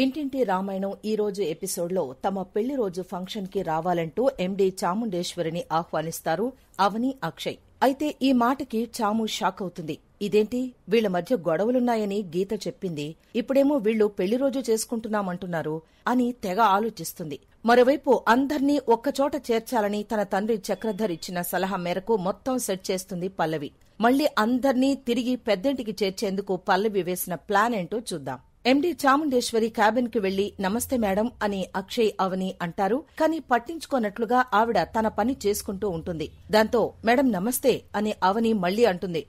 ఇంటింటి రామాయణం ఈ రోజు ఎపిసోడ్లో తమ పెళ్లి రోజు ఫంక్షన్ కి రావాలంటూ ఎండీ చాముండేశ్వరిని ఆహ్వానిస్తారు అవని, అక్షయ్. అయితే ఈ మాటకి చాము షాక్ అవుతుంది. ఇదేంటి, వీళ్ల మధ్య గొడవలున్నాయని గీత చెప్పింది, ఇప్పుడేమో వీళ్లు పెళ్లి రోజు చేసుకుంటున్నామంటున్నారు అని తెగ ఆలోచిస్తుంది. మరోవైపు అందర్నీ ఒక్కచోట చేర్చాలని తన తండ్రి చక్రధర్ ఇచ్చిన సలహా మేరకు మొత్తం సెట్ చేస్తుంది పల్లవి. మళ్లీ అందర్నీ తిరిగి పెద్దింటికి చేర్చేందుకు పల్లవి వేసిన ప్లాన్ ఏంటో చూద్దాం. ఎండీ చాముండేశ్వరి క్యాబిన్ కి వెళ్లి నమస్తే మేడం అని అక్షయ్, అవని అంటారు. కానీ పట్టించుకోనట్లుగా ఆవిడ తన పని చేసుకుంటూ ఉంటుంది. దాంతో మేడం నమస్తే అని అవని మళ్లీ అంటుంది.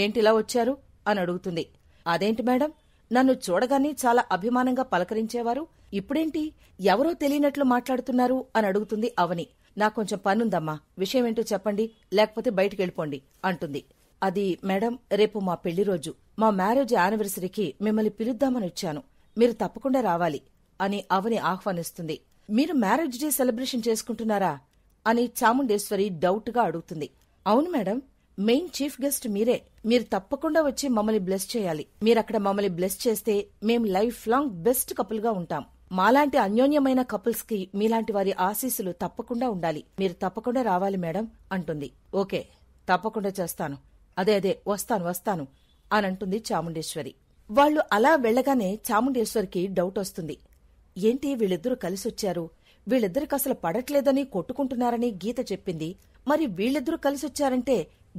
ఏంటిలా వచ్చారు అని అడుగుతుంది. అదేంటి మేడం, నన్ను చూడగానే చాలా అభిమానంగా పలకరించేవారు, ఇప్పుడేంటి ఎవరో తెలియనట్లు మాట్లాడుతున్నారు అని అడుగుతుంది అవని. నాకొంచెం పనుందమ్మా, విషయమేంటో చెప్పండి, లేకపోతే బయటికెళ్ళిపోండి అంటుంది. అది మేడం, రేపు మా పెళ్లి రోజు, మా మ్యారేజ్ యానివర్సరీకి మిమ్మల్ని పిలుద్దామని వచ్చాను, మీరు తప్పకుండా రావాలి అని అవని ఆహ్వానిస్తుంది. మీరు మ్యారేజ్ డే సెలబ్రేషన్ చేసుకుంటున్నారా అని చాముండేశ్వరి డౌట్ గా అడుగుతుంది. అవును మేడం, మెయిన్ చీఫ్ గెస్ట్ మీరే, మీరు తప్పకుండా వచ్చి మమ్మల్ని బ్లెస్ చేయాలి. మీరక్కడ మమ్మల్ని బ్లెస్ చేస్తే మేం లైఫ్ లాంగ్ బెస్ట్ కపుల్ గా ఉంటాం. మాలాంటి అన్యోన్యమైన కపుల్స్ కి మీలాంటి వారి ఆశీస్సులు తప్పకుండా ఉండాలి, మీరు తప్పకుండా రావాలి మేడం అంటుంది. ఓకే, తప్పకుండా చేస్తాను, అదే వస్తాను అనంటుంది చాముండేశ్వరి. వాళ్లు అలా వెళ్లగానే చాముండేశ్వరికి డౌట్ వస్తుంది. ఏంటి వీళ్ళిద్దరూ కలిసొచ్చారు, వీళ్ళిద్దరికి అసలు పడట్లేదని కొట్టుకుంటున్నారని గీత చెప్పింది, మరి వీళ్ళిద్దరూ కలిసొచ్చారంటే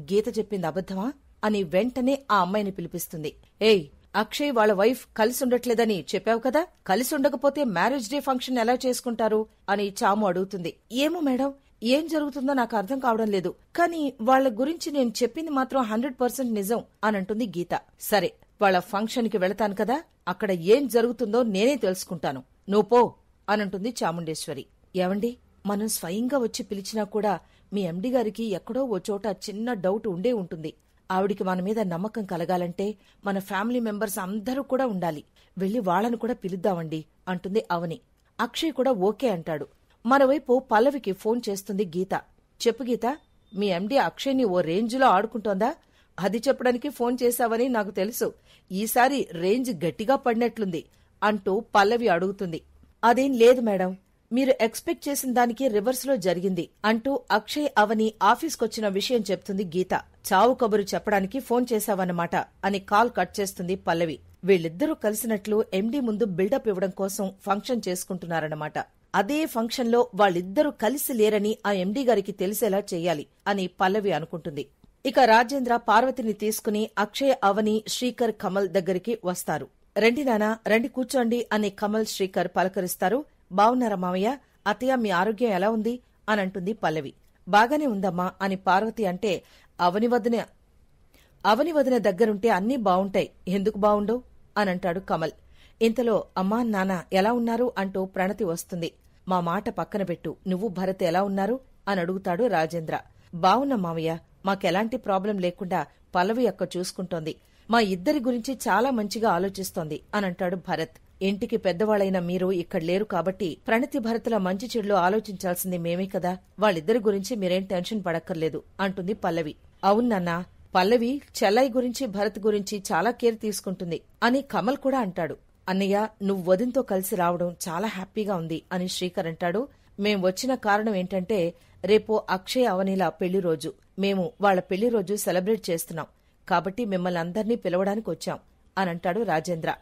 గీత చెప్పింది అబద్ధమా అని వెంటనే ఆ అమ్మాయిని పిలిపిస్తుంది. ఏయ్, అక్షయ్ వాళ్ళ వైఫ్ కలిసుండట్లేదని చెప్పావు కదా, కలిసుండకపోతే మ్యారేజ్ డే ఫంక్షన్ ఎలా చేసుకుంటారు అని చాము అడుగుతుంది. ఏమో మేడం, ఏం జరుగుతుందో నాకు అర్థం కావడం లేదు, కానీ వాళ్ల గురించి నేను చెప్పింది మాత్రం 100% నిజం అనంటుంది గీత. సరే, వాళ్ల ఫంక్షన్ కి వెళతాను కదా, అక్కడ ఏం జరుగుతుందో నేనే తెలుసుకుంటాను, నువ్వు పో అనంటుంది చాముండేశ్వరి. ఏవండి, మనం స్వయంగా వచ్చి పిలిచినా కూడా మీ ఎండి గారికి ఎక్కడో ఓ చోట చిన్న డౌట్ ఉండే ఉంటుంది. ఆవిడికి మన మీద నమ్మకం కలగాలంటే మన ఫ్యామిలీ మెంబర్స్ అందరూ కూడా ఉండాలి, వెళ్లి వాళ్లను కూడా పిలుద్దామండి అంటుంది అవని. అక్షయ్ కూడా ఓకే అంటాడు. మరోవైపు పల్లవికి ఫోన్ చేస్తుంది గీత. చెప్పు గీత, మీ ఎండి అక్షయ్ని ఓ రేంజ్లో ఆడుకుంటోందా? అది చెప్పడానికి ఫోన్ చేశావని నాకు తెలుసు, ఈసారి రేంజ్ గట్టిగా పడినట్లుంది అంటూ పల్లవి అడుగుతుంది. అదేం లేదు మేడం, మీరు ఎక్స్పెక్ట్ చేసిన దానికి రివర్స్ లో జరిగింది అంటూ అక్షయ్, అవని ఆఫీస్కొచ్చిన విషయం చెప్తుంది గీత. చావు కబురు చెప్పడానికి ఫోన్ చేశావన్నమాట అని కాల్ కట్ చేస్తుంది పల్లవి. వీళ్ళిద్దరూ కలిసినట్లు ఎండీ ముందు బిల్డప్ ఇవ్వడం కోసం ఫంక్షన్ చేసుకుంటున్నారన్నమాట. అదే ఫంక్షన్ లో వాళ్ళిద్దరూ కలిసి లేరని ఆ ఎండీ గారికి తెలిసేలా చెయ్యాలి అని పల్లవి అనుకుంటుంది. ఇక రాజేంద్ర పార్వతిని తీసుకుని అక్షయ్, అవని, శ్రీకర్, కమల్ దగ్గరికి వస్తారు. రండి నానా, రండి కూర్చోండి అని కమల్, శ్రీకర్ పలకరిస్తారు. బావున్నారా మావయ్య, అత్తయ్య మీ ఆరోగ్యం ఎలా ఉంది అని అంటుంది పల్లవి. బాగానే ఉందమ్మా అని పార్వతి అంటే, అవని వదిన దగ్గరుంటే అన్నీ బావుంటాయి, ఎందుకు బావుండవు అనంటాడు కమల్. ఇంతలో అమ్మా నాన్న ఎలా ఉన్నారు అంటూ ప్రణతి వస్తుంది. మా మాట పక్కన పెట్టు, నువ్వు భరత్ ఎలా ఉన్నారు అని అడుగుతాడు రాజేంద్ర. బావున్నా మావయ్య, మాకెలాంటి ప్రాబ్లం లేకుండా పల్లవి అక్క చూసుకుంటోంది, మా ఇద్దరి గురించి చాలా మంచిగా ఆలోచిస్తోంది అనంటాడు భరత్. ఇంటికి పెద్దవాళ్లైన మీరు ఇక్కడ లేరు కాబట్టి ప్రణతి, భరత్ల మంచి చెడులు ఆలోచించాల్సింది మేమే కదా, వాళ్ళిద్దరి గురించి మీరేం టెన్షన్ పడక్కర్లేదు అంటుంది పల్లవి. అవునన్నా, పల్లవి చెల్లయ్య గురించి, భరత్ గురించి చాలా కేర్ తీసుకుంటుంది అని కమల్ కూడా అంటాడు. అన్నయ్య, నువ్వు వదినతో కలిసి రావడం చాలా హ్యాపీగా ఉంది అని శ్రీకర్ అంటాడు. మేం వచ్చిన కారణం ఏంటంటే రేపు అక్షయ్, అవనిల పెళ్లి రోజు, మేము వాళ్ల పెళ్లి రోజు సెలబ్రేట్ చేస్తున్నాం కాబట్టి మిమ్మల్ని అందర్నీ పిలవడానికి వచ్చాం అనంటాడు రాజేంద్ర.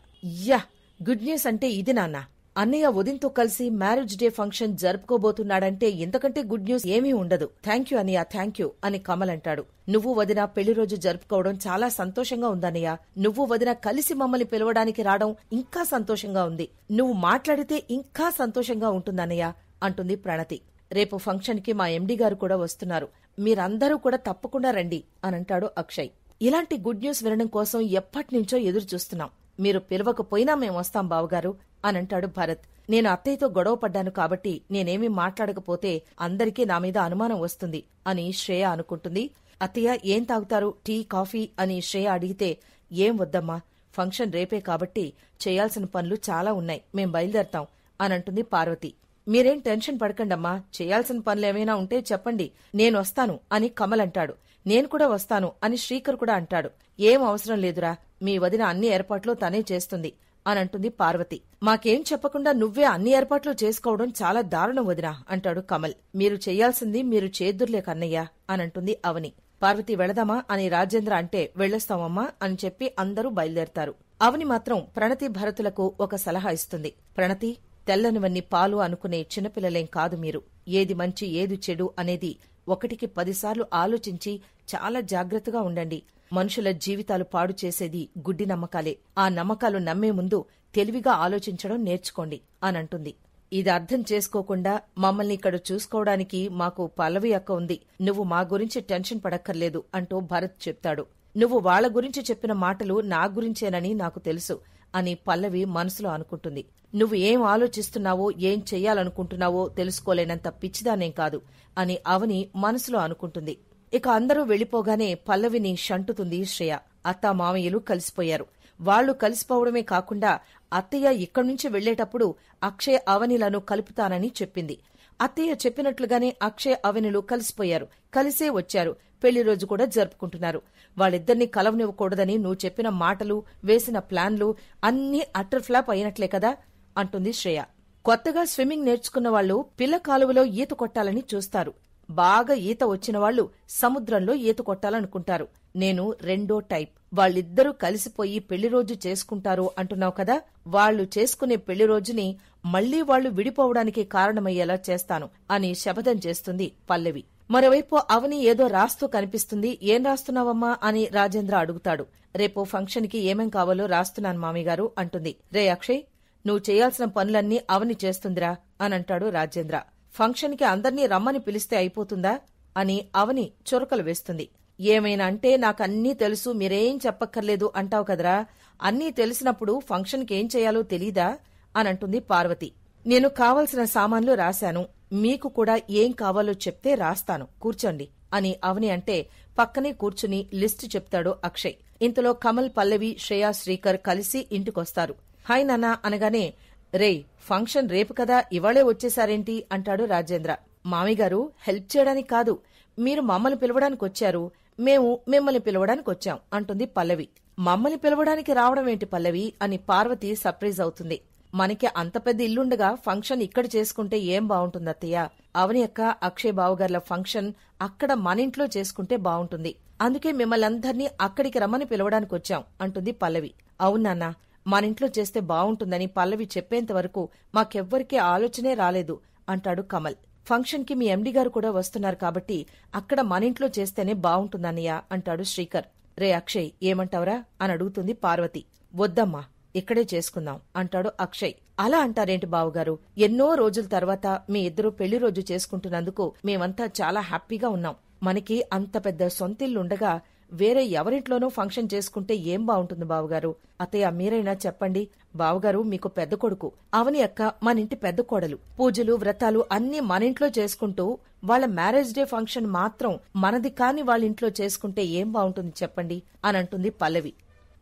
యా, గుడ్ న్యూస్ అంటే ఇది నాన్న, అన్నయ్య వదినతో కలిసి మ్యారేజ్ డే ఫంక్షన్ జరుపుకోబోతున్నాడంటే ఇంతకంటే గుడ్ న్యూస్ ఏమీ ఉండదు. థ్యాంక్యూ అన్నయ్య, థ్యాంక్యూ అని కమల్ అంటాడు. నువ్వు వదిన పెళ్లి రోజు జరుపుకోవడం చాలా సంతోషంగా ఉందన్నయ్య, నువ్వు వదిన కలిసి మమ్మల్ని పిలవడానికి రావడం ఇంకా సంతోషంగా ఉంది, నువ్వు మాట్లాడితే ఇంకా సంతోషంగా ఉంటుందన్నయ్య అంటుంది ప్రణతి. రేపు ఫంక్షన్ కి మా ఎండీ గారు కూడా వస్తున్నారు, మీరందరూ కూడా తప్పకుండా రండి అనంటాడు అక్షయ్. ఇలాంటి గుడ్ న్యూస్ వినడం కోసం ఎప్పటినుంచో ఎదురు చూస్తున్నాం, మీరు పిలవకపోయినా మేమొస్తాం బావగారు అనంటాడు భరత్. నేను అత్తయ్యతో గొడవ పడ్డాను కాబట్టి నేనేమీ మాట్లాడకపోతే అందరికీ నా మీద అనుమానం వస్తుంది అని శ్రేయ అనుకుంటుంది. అత్తయ్య ఏం తాగుతారు, టీ, కాఫీ అని శ్రేయ అడిగితే, ఏం వద్దమ్మా, ఫంక్షన్ రేపే కాబట్టి చేయాల్సిన పనులు చాలా ఉన్నాయి, మేం బయలుదేరతాం అనంటుంది పార్వతి. మీరేం టెన్షన్ పడకండమ్మా, చేయాల్సిన పనులేమైనా ఉంటే చెప్పండి, నేనొస్తాను అని కమల్ అంటాడు. నేను కూడా వస్తాను అని శ్రీకర్ కూడా అంటాడు. ఏం అవసరం లేదురా, మీ వదిన అన్ని ఏర్పాట్లు తనే చేస్తుంది, అనంటుంది పార్వతి. మాకేం చెప్పకుండా నువ్వే అన్ని ఏర్పాట్లు చేసుకోవడం చాలా దారుణం వదినా అంటాడు కమల్. మీరు చెయ్యాల్సింది మీరు చేద్దుర్లే కన్నయ్య అనంటుంది అవని. పార్వతి వెళదామా అని రాజేంద్ర అంటే వెళ్ళొస్తామమ్మా అని చెప్పి అందరూ బయలుదేరతారు. అవని మాత్రం ప్రణతి భరతులకు ఒక సలహా ఇస్తుంది. ప్రణతి, తెల్లనివన్నీ పాలు అనుకునే చిన్నపిల్లలేం కాదు మీరు. ఏది మంచి ఏది చెడు అనేది 1కి 10 సార్లు ఆలోచించి చాలా జాగ్రత్తగా ఉండండి. మనుషుల జీవితాలు పాడు చేసేది గుడ్డి నమ్మకాలే. ఆ నమ్మకాలు నమ్మే ముందు తెలివిగా ఆలోచించడం నేర్చుకోండి అనంటుంది. ఇది అర్థం చేసుకోకుండా మమ్మల్ని ఇక్కడ చూసుకోవడానికి మాకు పల్లవి అక్క ఉంది. నువ్వు మా గురించి టెన్షన్ పడక్కర్లేదు అంటూ భరత్ చెప్తాడు. నువ్వు వాళ్ల గురించి చెప్పిన మాటలు నా గురించేనని నాకు తెలుసు అని పల్లవి మనసులో అనుకుంటుంది. నువ్వు ఏం ఆలోచిస్తున్నావో ఏం చెయ్యాలనుకుంటున్నావో తెలుసుకోలేనంత పిచ్చిదానేం కాదు అని అవని మనసులో అనుకుంటుంది. ఇక అందరూ వెళ్లిపోగానే పల్లవిని షంటుతుంది శ్రేయ. అత్తా మామయ్యలు కలిసిపోయారు. వాళ్లు కలిసిపోవడమే కాకుండా అత్తయ్య ఇక్కడ్నుంచి వెళ్లేటప్పుడు అక్షయ్ అవనిలను కలుపుతానని చెప్పింది. అత్తయ్య చెప్పినట్లుగానే అక్షయ్ అవనిలు కలిసిపోయారు. కలిసే వచ్చారు. పెళ్లి రోజు కూడా జరుపుకుంటున్నారు. వాళ్ళిద్దరినీ కలవనివ్వకూడదని నువ్వు చెప్పిన మాటలు, వేసిన ప్లాన్లు అన్నీ అటర్ ఫ్లాప్ అయినట్లే కదా అంటుంది శ్రేయ. కొత్తగా స్విమ్మింగ్ నేర్చుకున్న వాళ్లు పిల్ల కాలువలో ఈత కొట్టాలని చూస్తారు. బాగా ఈత వచ్చిన వాళ్లు సముద్రంలో ఈత కొట్టాలనుకుంటారు. నేను రెండో టైప్. వాళ్ళిద్దరూ కలిసిపోయి పెళ్లి రోజు చేసుకుంటారు అంటున్నావు కదా, వాళ్లు చేసుకునే పెళ్లి రోజుని మళ్లీ వాళ్లు విడిపోవడానికి కారణమయ్యేలా చేస్తాను అని శపథం చేస్తుంది పల్లవి. మరోవైపు అవని ఏదో రాస్తూ కనిపిస్తుంది. ఏం రాస్తున్నావమ్మా అని రాజేంద్ర అడుగుతాడు. రేపు ఫంక్షన్ కి ఏమేం కావాలో రాస్తున్నాను మామీగారు అంటుంది. రే అక్షయ్, నువ్వు చేయాల్సిన పనులన్నీ అవని చేస్తుందిరా అనంటాడు రాజేంద్ర. ఫంక్షన్ కి అందర్నీ రమ్మని పిలిస్తే అయిపోతుందా అని అవని చురకలు వేస్తుంది. ఏమైనా అంటే నాకన్నీ తెలుసు, మీరేం చెప్పక్కర్లేదు అంటావు కదరా. అన్నీ తెలిసినప్పుడు ఫంక్షన్ కి ఏం చేయాలో తెలీదా అనంటుంది పార్వతి. నేను కావలసిన సామాన్లు రాశాను, మీకు కూడా ఏం కావాలో చెప్తే రాస్తాను, కూర్చోండి అని అవని అంటే పక్కనే కూర్చుని లిస్టు చెప్తాడు అక్షయ్. ఇంతలో కమల్, పల్లవి, శ్రేయ, శ్రీకర్ కలిసి ఇంటికొస్తారు. హాయ్ నాన్నా అనగానే, రేయ్ ఫంక్షన్ రేపు కదా, ఇవాళే వచ్చేసారేంటి అంటాడు రాజేంద్ర. మామిగారు, హెల్ప్ చేయడానికి కాదు, మీరు మమ్మల్ని పిలవడానికొచ్చారు, మేము మిమ్మల్ని పిలవడానికొచ్చాం అంటుంది పల్లవి. మమ్మల్ని పిలవడానికి రావడం ఏంటి పల్లవి అని పార్వతి సర్ప్రైజ్ అవుతుంది. మనకి అంత పెద్ద ఇల్లుండగా ఫంక్షన్ ఇక్కడ చేసుకుంటే ఏం బావుంటుంది అత్తయ్య. అవని అక్క, అక్షయ్ బావగార్ల ఫంక్షన్ అక్కడ మనింట్లో చేసుకుంటే బావుంటుంది. అందుకే మిమ్మల్ని అందర్నీ అక్కడికి రమ్మని పిలవడానికొచ్చాం అంటుంది పల్లవి. అవునాన్నా, మనింట్లో చేస్తే బావుంటుందని పల్లవి చెప్పేంతవరకు మాకెవ్వరికీ ఆలోచనే రాలేదు అంటాడు కమల్. ఫంక్షన్ కి మీ ఎండీ గారు కూడా వస్తున్నారు కాబట్టి అక్కడ మనింట్లో చేస్తేనే బావుంటుందన్నయ్య అంటాడు శ్రీకర్. రే అక్షయ్, ఏమంటావురా అని అడుగుతుంది పార్వతి. వద్దమ్మా, ఇక్కడే చేసుకుందాం అంటాడు అక్షయ్. అలా అంటారేంటి బావుగారు, ఎన్నో రోజుల తర్వాత మీ ఇద్దరూ పెళ్లి రోజు చేసుకుంటున్నందుకు మేమంతా చాలా హ్యాపీగా ఉన్నాం. మనకి అంత పెద్ద సొంతిల్లుండగా వేరే ఎవరింట్లోనూ ఫంక్షన్ చేసుకుంటే ఏం బావుంటుంది బావుగారు. అత్తయ్య మీరైనా చెప్పండి. బావుగారు మీకు పెద్ద కొడుకు, అవని అక్క మనింటి పెద్ద కోడలు. పూజలు వ్రతాలు అన్నీ మనింట్లో చేసుకుంటూ వాళ్ల మ్యారేజ్ డే ఫంక్షన్ మాత్రం మనది కాని వాళ్ళింట్లో చేసుకుంటే ఏం బావుంటుంది చెప్పండి అనంటుంది పల్లవి.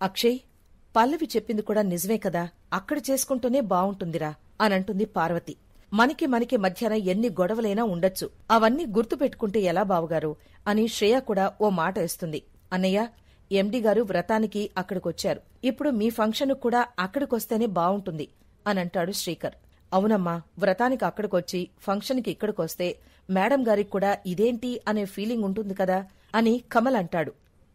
అక్షయ్, పల్లవి చెప్పింది కూడా నిజమే కదా, అక్కడ చేసుకుంటూనే బావుంటుందిరా అనంటుంది పార్వతి. మనకి మధ్యాహ్నం ఎన్ని గొడవలైనా ఉండొచ్చు, అవన్నీ గుర్తు పెట్టుకుంటే ఎలా బావుగారు అని శ్రేయ కూడా ఓ మాట ఇస్తుంది. అన్నయ్య, ఎండీ గారు వ్రతానికి అక్కడికొచ్చారు. ఇప్పుడు మీ ఫంక్షన్ కూడా అక్కడికొస్తేనే బావుంటుంది అనంటాడు శ్రీకర్. అవునమ్మా, వ్రతానికి అక్కడికొచ్చి ఫంక్షన్ కి ఇక్కడికొస్తే మేడం గారికి కూడా ఇదేంటి అనే ఫీలింగ్ ఉంటుంది కదా అని కమల్ అంటాడు.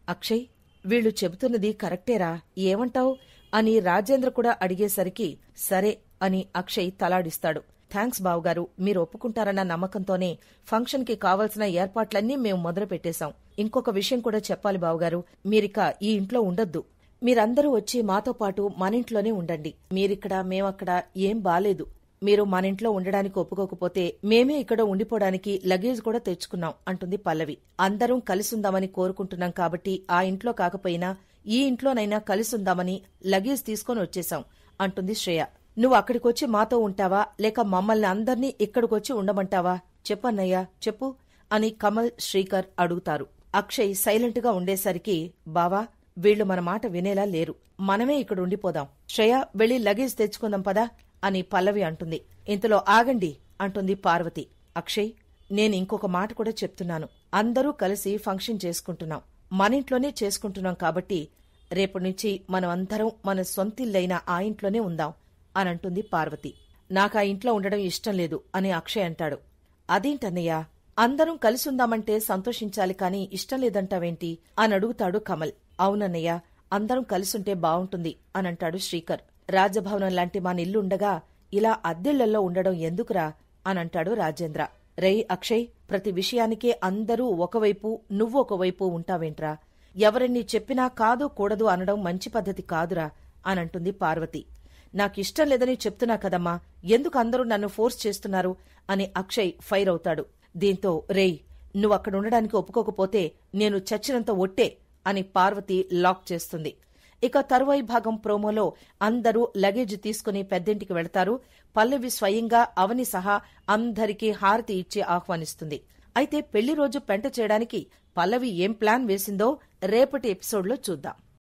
అక్షయ్, వీళ్లు చెబుతున్నది కరెక్టేరా, ఏమంటావ్ అని రాజేంద్ర కూడా అడిగేసరికి సరే అని అక్షయ్ తలాడిస్తాడు. థ్యాంక్స్ బావుగారు, మీరు ఒప్పుకుంటారన్న నమ్మకంతోనే ఫంక్షన్ కి కావాల్సిన ఏర్పాట్లన్నీ మేము మొదలు పెట్టేశాం. ఇంకొక విషయం కూడా చెప్పాలి బావుగారు, మీరిక ఈ ఇంట్లో ఉండొద్దు. మీరందరూ వచ్చి మాతో పాటు మనింట్లోనే ఉండండి. మీరిక్కడ మేమక్కడ ఏం బాలేదు. మీరు మనింట్లో ఉండడానికి ఒప్పుకోకపోతే మేమే ఇక్కడ ఉండిపోవడానికి లగేజ్ కూడా తెచ్చుకున్నాం అంటుంది పల్లవి. అందరం కలిసుందామని కోరుకుంటున్నాం కాబట్టి ఆ ఇంట్లో కాకపోయినా ఈ ఇంట్లోనైనా కలిసుందామని లగేజ్ తీసుకొని వచ్చేశాం అంటుంది శ్రేయ. నువ్వు అక్కడికొచ్చి మాతో ఉంటావా లేక మమ్మల్ని అందర్నీ ఇక్కడికొచ్చి ఉండమంటావా చెప్పన్నయ్యా చెప్పు అని కమల్, శ్రీకర్ అడుగుతారు. అక్షయ్ సైలెంట్ గా ఉండేసరికి, బావా వీళ్లు మన మాట వినేలా లేరు, మనమే ఇక్కడ ఉండిపోదాం. శ్రేయ, వెళ్లి లగేజ్ తెచ్చుకుందాం పదా అని పల్లవి అంటుంది. ఇంతలో ఆగండి అంటుంది పార్వతి. అక్షయ్, నేను ఇంకొక మాట కూడా చెప్తున్నాను. అందరూ కలిసి ఫంక్షన్ చేసుకుంటున్నాం, మనింట్లోనే చేసుకుంటున్నాం కాబట్టి రేపటి మనం అందరం మన సొంతిల్లైన ఆ ఇంట్లోనే ఉందాం అనంటుంది పార్వతి. నాకా ఇంట్లో ఉండడం ఇష్టం లేదు అని అక్షయ్ అంటాడు. అదేంటన్నయ్యా, అందరం కలిసుందామంటే సంతోషించాలి కాని ఇష్టం లేదంటావేంటి అని అడుగుతాడు కమల్. అవునన్నయ్య, అందరం కలిసుంటే బావుంటుంది అనంటాడు శ్రీకర్. రాజభవనం లాంటి మన ఇల్లుండగా ఇలా అద్దెళ్లలో ఉండడం ఎందుకురా అనంటాడు రాజేంద్ర. రేయ్ అక్షయ్, ప్రతి విషయానికే అందరూ ఒకవైపు నువ్వు ఒకవైపు ఉంటావేంట్రా? ఎవరెన్ని చెప్పినా కాదు కూడదు అనడం మంచి పద్ధతి కాదురా అనంటుంది పార్వతి. నాకిష్టం లేదని చెప్తున్నా కదమ్మా, ఎందుకు అందరూ నన్ను ఫోర్స్ చేస్తున్నారు అని అక్షయ్ ఫైర్ అవుతాడు. దీంతో రేయ్, నువ్వక్కడుండడానికి ఒప్పుకోకపోతే నేను చచ్చినంత ఒట్టే అని పార్వతి లాక్ చేస్తుంది. ఇక తరువాయి భాగం ప్రోమోలో అందరూ లగేజ్ తీసుకుని పెద్దింటికి వెళతారు. పల్లవి స్వయంగా అవని సహా అందరికీ హారతి ఇచ్చి ఆహ్వానిస్తుంది. అయితే పెళ్లి రోజు పెంట చేయడానికి పల్లవి ఏం ప్లాన్ వేసిందో రేపటి ఎపిసోడ్లో చూద్దాం.